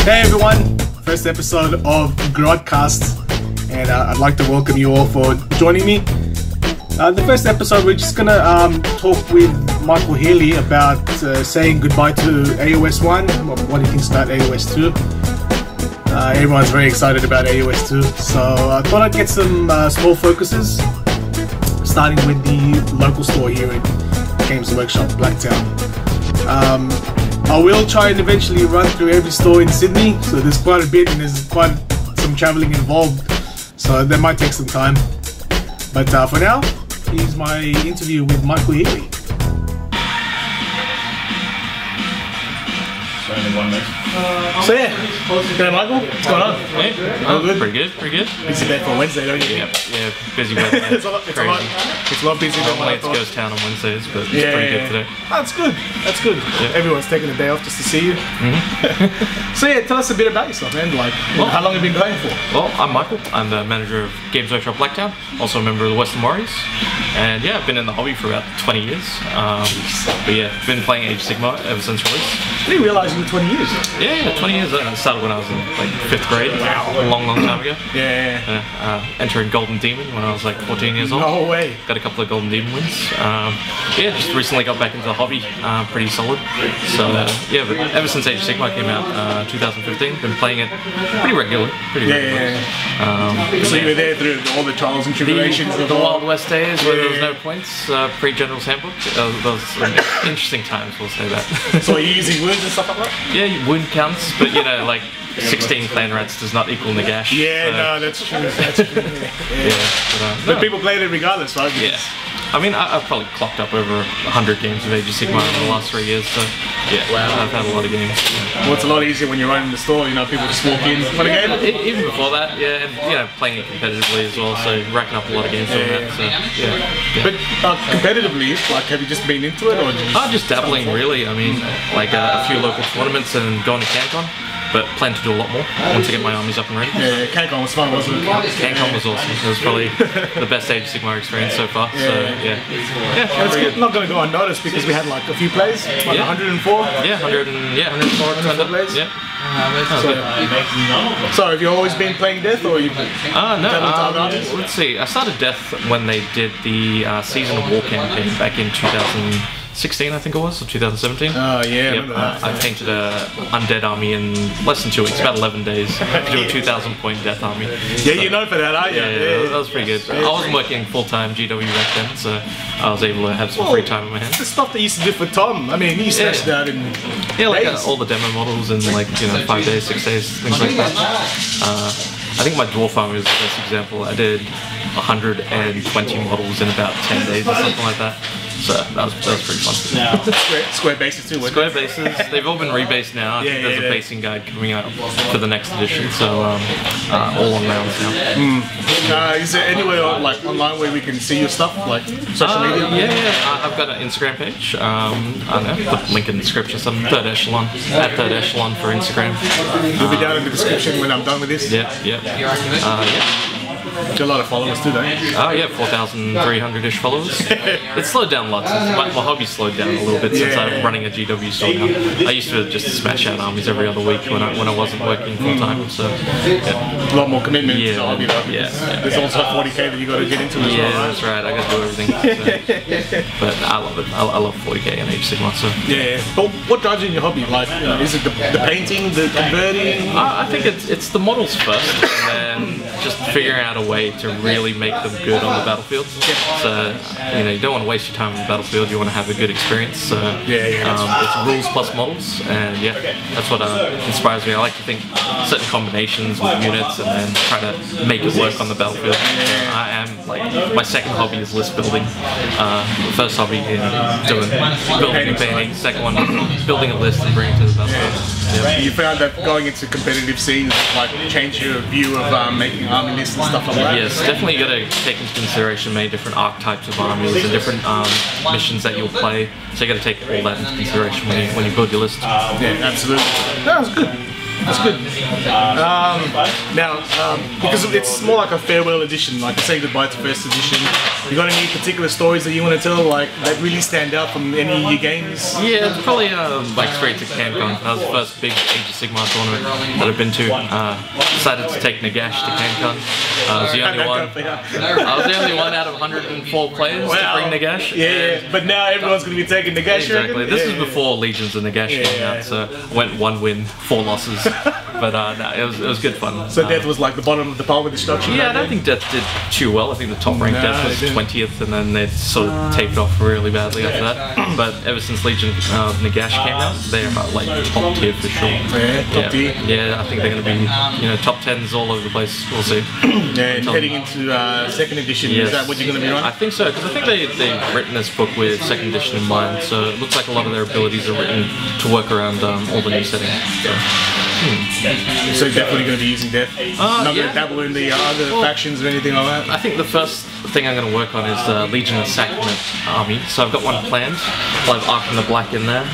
Hey everyone, first episode of Grodcast, and I'd like to welcome you all for joining me. The first episode, we're just gonna talk with Michael Healy about saying goodbye to AOS 1, what he thinks about AOS 2. Everyone's very excited about AOS 2, so I thought I'd get some small focuses, starting with the local store here at Games Workshop Blacktown. I will try and eventually run through every store in Sydney, so there's quite a bit and there's quite some travelling involved, so that might take some time. But for now, here's my interview with Michael Healy. So yeah, g'day Michael, what's going on? Yeah, all good? Pretty good. Busy day for Wednesday, don't you? Yeah, busy weather. It's a lot busier than what I Late to thought. Ghost Town on Wednesdays, but it's pretty good today. That's good. Yeah. Everyone's taking a day off just to see you. So yeah, tell us a bit about yourself, man. Like, how long have you been going for? Well, I'm Michael. I'm the manager of Games Workshop Blacktown, also a member of the Western Warriors. And yeah, I've been in the hobby for about 20 years. But yeah, been playing Age of Sigmar ever since release. I didn't realise you were 20 years. Yeah, 20 years. I started when I was in like 5th grade. Wow. A long time ago. Entering Golden Demon when I was like 14 years old. No way. Got a couple of Golden Demon wins. Yeah, just recently got back into the hobby, pretty solid. So yeah, but ever since Age of Sigmar came out, 2015, been playing it pretty regularly. So you were there through all the trials and tribulations of the Wild West days where there was no points, pre-General's Handbook. Those some interesting times, we'll say that. So are you using wounds and stuff like that? Yeah, wound counts, but you know, like 16 clan rats does not equal Nagash. Yeah, so. no, that's true. But people played it regardless, right? Yeah. I mean, I've probably clocked up over 100 games of Age of Sigmar in the last 3 years, so yeah, I've had a lot of games. Well, it's a lot easier when you're running the store, you know, people just walk in for the game. Even before that, yeah, and you know, playing it competitively as well, so racking up a lot of games doing that, so yeah. But competitively, like, have you just been into it, or just dabbling, really. I mean, like a few local tournaments and going to CanCon. But plan to do a lot more once I get my armies up and ready. Yeah, CanCon was fun, wasn't it? CanCon was awesome. It was probably the best Age of Sigmar experience so far. So yeah, it's not going to go unnoticed because we had like a few plays, like 104. Yeah, 104 plays. Yeah. So have you always been playing Death, or you? No. Let's see. I started Death when they did the Season of War campaign back in 2016, I think it was, or 2017. Oh yeah. Yep. I painted a undead army in less than 2 weeks, about 11 days, to do a 2,000 point death army. Yeah, you know for that, aren't you? Yeah, that was pretty good. I wasn't working full-time GW back then, so I was able to have some free time in my hands. The stuff they used to do for Tom, I mean, he smashed out in like all the demo models in like, you know, 5 days, 6 days, things like that. I think my dwarf army was the best example. I did 120 models in about 10 days or something like that. So that was pretty fun. Square bases too, Square bases. They've all been rebased now. I think there's a basing guide coming out for the next edition, so all on rounds now. Is there anywhere like online where we can see your stuff, like social media? Yeah. I've got an Instagram page. I don't know, put a link in the description. Some Third Echelon, at Third Echelon for Instagram. It'll be down in the description when I'm done with this. Yeah. Got a lot of followers too, don't you? Oh yeah, 4,300-ish followers. It's slowed down a lot. My hobby slowed down a little bit since I'm running a GW store now. I used to just smash out armies every other week when I wasn't working full time. So a lot more commitment to the hobby though. Yeah. There's also 40k that you got to get into as well. Yeah, that's right. I got to do everything. So. But I love it. I love 40k and Age of Sigmar. So yeah. But what drives you in your hobby? Like, is it the painting, the converting? I think it's the models first, and then just figuring out a way to really make them good on the battlefield. So you know, you don't want to waste your time on the battlefield. You want to have a good experience. So it's rules plus models, and that's what inspires me. I like to think certain combinations with units, and then try to make it work on the battlefield. I am like, my second hobby is list building. The first hobby is building and painting. Second one, building a list and bringing it to the battlefield. You found that going into competitive scenes like change your view of making army lists and stuff like that? Yes, definitely you got to take into consideration many different archetypes of armies and different missions that you'll play. So you got to take all that into consideration when you build your list. Yeah, absolutely. That was good. That's good. Now, because it's more like a farewell edition, like saying goodbye to first edition. You got any particular stories that you want to tell, like that really stand out from any of your games? Yeah, it's probably like straight to CanCon. That was the first big Age of Sigmar tournament that I've been to. Decided to take Nagash to CanCon. I was the only one. I was the only one out of 104 players to bring Nagash. Yeah, but now everyone's going to be taking Nagash. Exactly. This is before Legions of Nagash came out, so went 1 win, 4 losses. But no, it was good fun. So Death was like the bottom of the pile with destruction. Yeah, I don't think Death did too well. I think the top ranked Death was 20th, and then they sort of taped off really badly after that. But ever since Legion Nagash came out, they're like top tier for sure. Yeah, top tier. Yeah, I think they're going to be top 10s all over the place. We'll see. Yeah, and heading into second edition, is that what you're going to be running? I think so, because I think they've written this book with second edition in mind, so it looks like a lot of their abilities are written to work around all the new settings. So definitely going to be using Death. Not going to dabble in the other factions or anything like that. I think the first thing I'm going to work on is Legion of Sacrament army. So I've got one planned. I'll have Arc in the Black in there.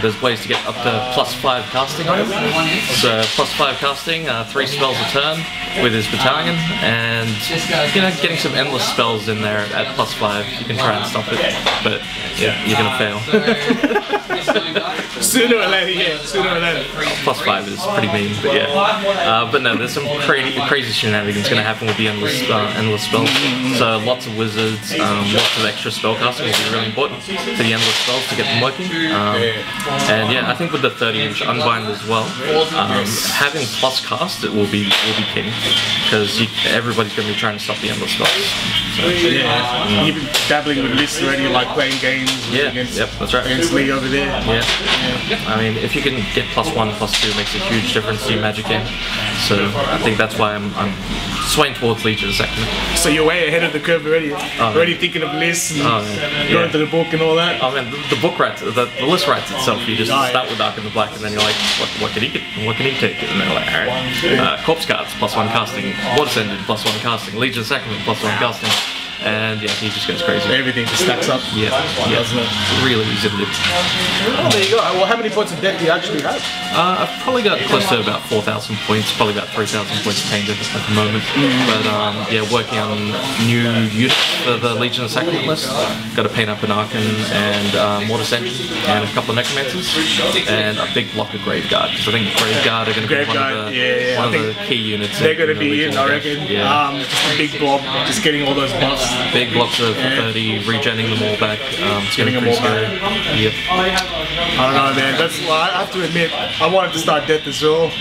There's ways to get up to +5 casting on him. So +5 casting, 3 spells a turn with his battalion, and getting some endless spells in there at +5. You can try and stop it, but yeah, you're going to fail. Sooner or later, yeah. Sooner or later. +5 is pretty mean, but yeah. But no, there's some crazy shenanigans going to happen with the endless spells. So lots of wizards, lots of extra spellcasting will be really important for the endless spells to get them working. And yeah, I think with the 30-inch Unbind as well, having plus cast it will be king, because everybody's going to be trying to stop the endless spells. So, you've been dabbling with lists already, like playing games against, that's right. Against Lee over there. I mean, if you can get +1, +2, it makes a huge difference to your Magic game. So I think that's why I'm swaying towards Legion Sacrament. So you're way ahead of the curve already. Already thinking of lists and going to the book and all that. I mean, the book writes, the list writes itself. You just start with Arc in the Black, and then you're like, what can he get? What can he take? And then you're like, alright, Corpse Cards +1 casting, Blood Ascended +1 casting, Legion Sacrament +1 casting. And yeah, he just goes crazy. Everything just stacks up. Doesn't it? Really easy to do. Oh, there you go. Well, how many points of deck do you actually have? I've probably got close to about 4,000 points, probably about 3,000 points painted at the moment. But yeah, working on new units for the Legion of Sacrament list. Got to paint up an Archon and Mortis Engine and a couple of Necromancers and a big block of Graveguard. Because I think Graveguard are going to be one of the key units. They're going to be in, I reckon. Just a big blob, just getting all those buffs. Big blocks of 30, regenning them all back. It's getting pretty scary. Yep. I don't know, man. I have to admit, I wanted to start Death as well,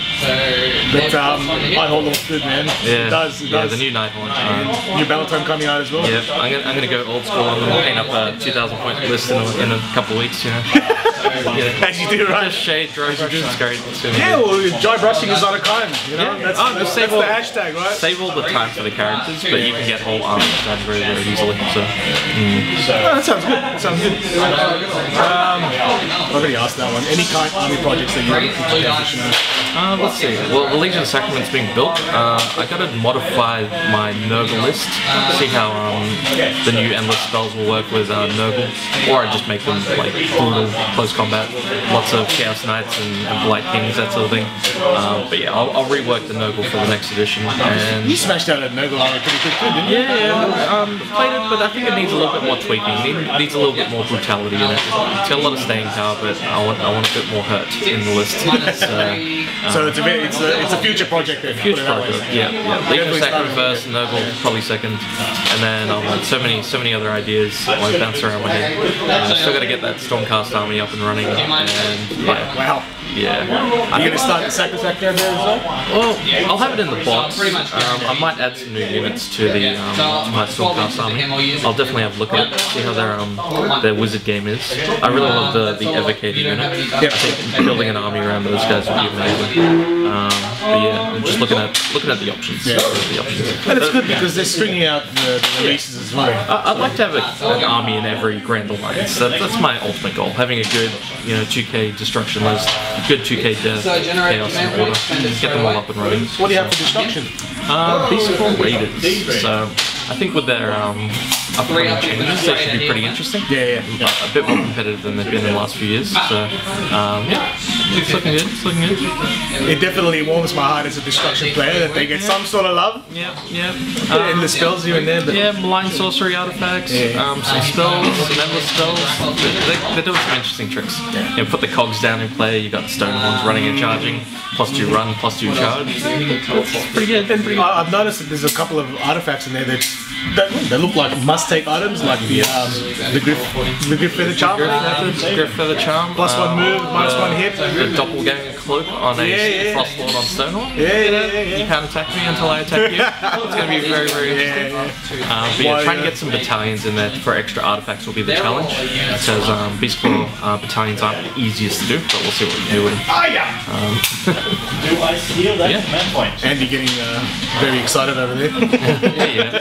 but Nighthaunt looks good, man. Yeah, it does. Yeah, the new Nighthaunt. New Battletome coming out as well. Yeah, I'm gonna go old school and paint up a 2,000 point list in a couple of weeks. As you do, right? Just shade, dry brush, it's great. Yeah, well, dry brushing is on a crime. You know, that's the hashtag, right? Save all the time for the characters, but you can get whole armies done very easily. So. That sounds good. That sounds good. I already asked that one. Any kind of army projects that you're looking to transition to? Let's see. Well, the Legion of Sacrament's being built. I gotta modify my Nurgle list. See how the new endless spells will work with Nurgle, or I just make them like brutal close combat. Lots of Chaos Knights and Blight Kings, that sort of thing. But yeah, I'll rework the Nurgle for the next edition. And you smashed out a Nurgle army pretty quick, didn't you? Yeah. Played it, but I think it needs a little bit more tweaking. It needs a little bit more brutality in it. It's got a lot of staying power, but I want a bit more hurt in the list. So it's a future project then. Future project, yeah. Legion of Sacrament first, Nurgle probably second, and then so many other ideas like bounce around my head. Still got to get that Stormcast army up and running, and wow. Yeah. Are you going to start the Sacrosanct there as well? Well, I'll have it in the box. I might add some new units to my Stormcast army. I'll definitely have a look at it, see how their wizard game is. I really love the Evocator unit. I think building an army around those guys would be amazing. But yeah, I'm just looking at the options. And it's good because they're stringing out the releases as well. I'd like to have an army in every Grand Alliance. That's my ultimate goal. Having a good 2K destruction list, good 2K death, chaos and order, get them all up and running. What do you have for destruction? Beast Form Raiders. So I think with their upcoming changes, they should be pretty interesting. Yeah. A bit more competitive than they've been in the last few years. So yeah, it's looking good. It's looking good. It definitely warms my heart as a destruction player that they get some sort of love. Yeah. And the spells here and there. But yeah, malign sorcery artifacts, some spells, some endless spells. They're doing some interesting tricks. You know, put the cogs down in play. You got the stone horns running and charging. +2 run, +2 charge. It's pretty good. I've noticed that there's a couple of artifacts in there that look like must-take items, like the Griff Feather Charm. Griff Feather Charm. +1 move, -1 hit. The doppelganger cloak on a Frostlord on Stonehorn. Yeah. You can't attack me until I attack you. It's going to be very, very interesting. But yeah, trying to get some battalions in there for extra artifacts will be the challenge. Because Beast Claw battalions aren't the easiest to do, but we'll see what we do with them. Do I steal that command point? Andy getting very excited over there. Yeah.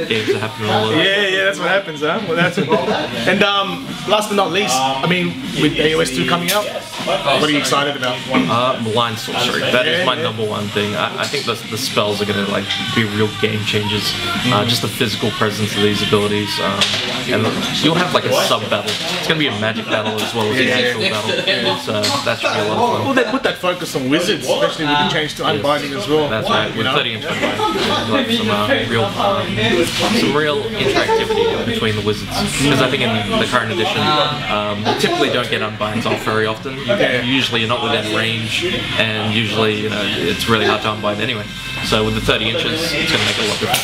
Games are happening all over. Yeah, that's what happens, huh? Well, that's it. And last but not least, I mean, with AOS 2 coming out, what are you excited about? Malign sorcery. That is my #1 thing. I think the spells are going to like be real game changers. Just the physical presence of these abilities, and you'll have like a sub battle. It's going to be a magic battle as well as the actual battle. So that should be a lot of fun. Well, they put that focus on wizards, especially with the change to unbinding as well. That's right. With 30-inch unbinding, some real interactivity between the wizards. Because I think in the current edition, typically don't get unbinds off very often. Usually you're not within range, and usually it's really hard to unbind anyway. So with the 30 inches, it's going to make it a lot different.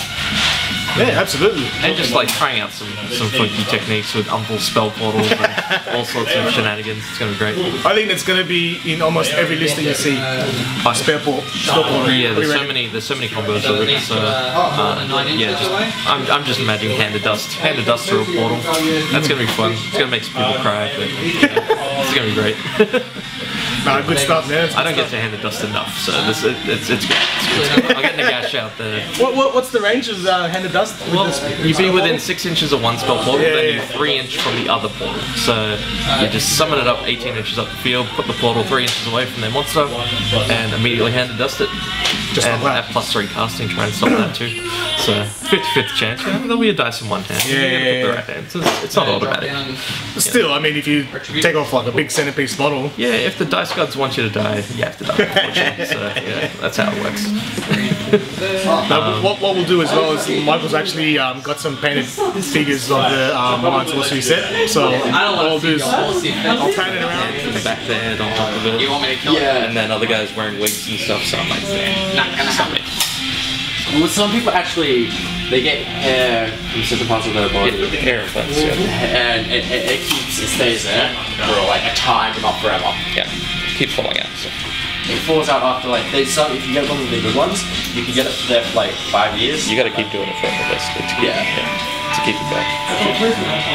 Yeah, absolutely. And just like trying out some funky techniques with unfull spell portals and all sorts of shenanigans. It's going to be great. I think it's going to be in almost every list that you see. Spell portal. Yeah, there's so many combos with it. So I'm just imagining Hand of Dust through a portal. That's going to be fun. It's going to make some people cry, but it's going to be great. No, good stuff, man. I don't get to Hand of Dust enough, so it's good. I'll get Nagash out there. What's the range of Hand of Dust? Well, you'd be within 6 inches of one spell portal, then you 3 inch from the other portal. So you just summon it up 18 inches up the field, put the portal 3 inches away from their monster, and immediately Hand of Dust it. Just and like that. have +3 casting, try and stop that too. So 50/50 chance. There'll be a dice in one hand. You gotta pick the right hand. It's not automatic. Still, I mean, if you take off like a big centerpiece model. Yeah, if the dice gods want you to die, you have to die. Unfortunately. So yeah, that's how it works. What we'll do as well is Michael's actually got some painted figures of the Malign Sorcery set. So what I'll do is I'll paint it around. The back there on top of it. You want me to kill it? And then other guys wearing wigs and stuff, so I'm like, not gonna happen. Well, some people actually, they get hair from certain parts of their body. Yeah, hair implants, and it stays there for like a time, but not forever. Yeah, keeps falling out. So. It falls out after like, if you get one of the good ones, you can get it there for like 5 years. You gotta keep doing it forever, basically, to keep it back.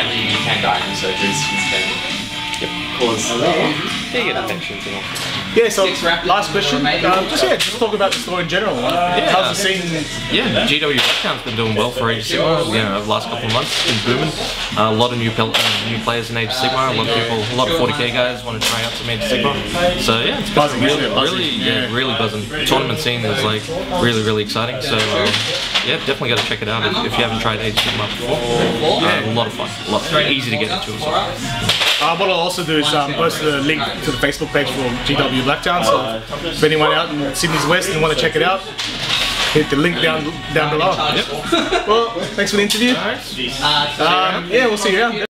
And then you can die from surgeries, you can cause... You get infections and all. Yeah, so last question. Just talk about the store in general. How's the scene? Yeah, GW Blacktown's been doing well for Age of Sigmar. Over the last couple of months, it's been booming. A lot of new players in Age of Sigmar. A lot of 40k guys want to try out some Age of Sigmar. So yeah, it's buzzing. Really buzzing. The tournament scene is like really exciting. So yeah, definitely got to check it out if you haven't tried Age of Sigmar before. A lot of fun. Easy to get into as well. What I'll also do is post the link to the Facebook page for GW Blacktown, so if anyone out in Sydney's West and want to check it out, hit the link down below. Yep. Well, thanks for the interview. Yeah, we'll see you around.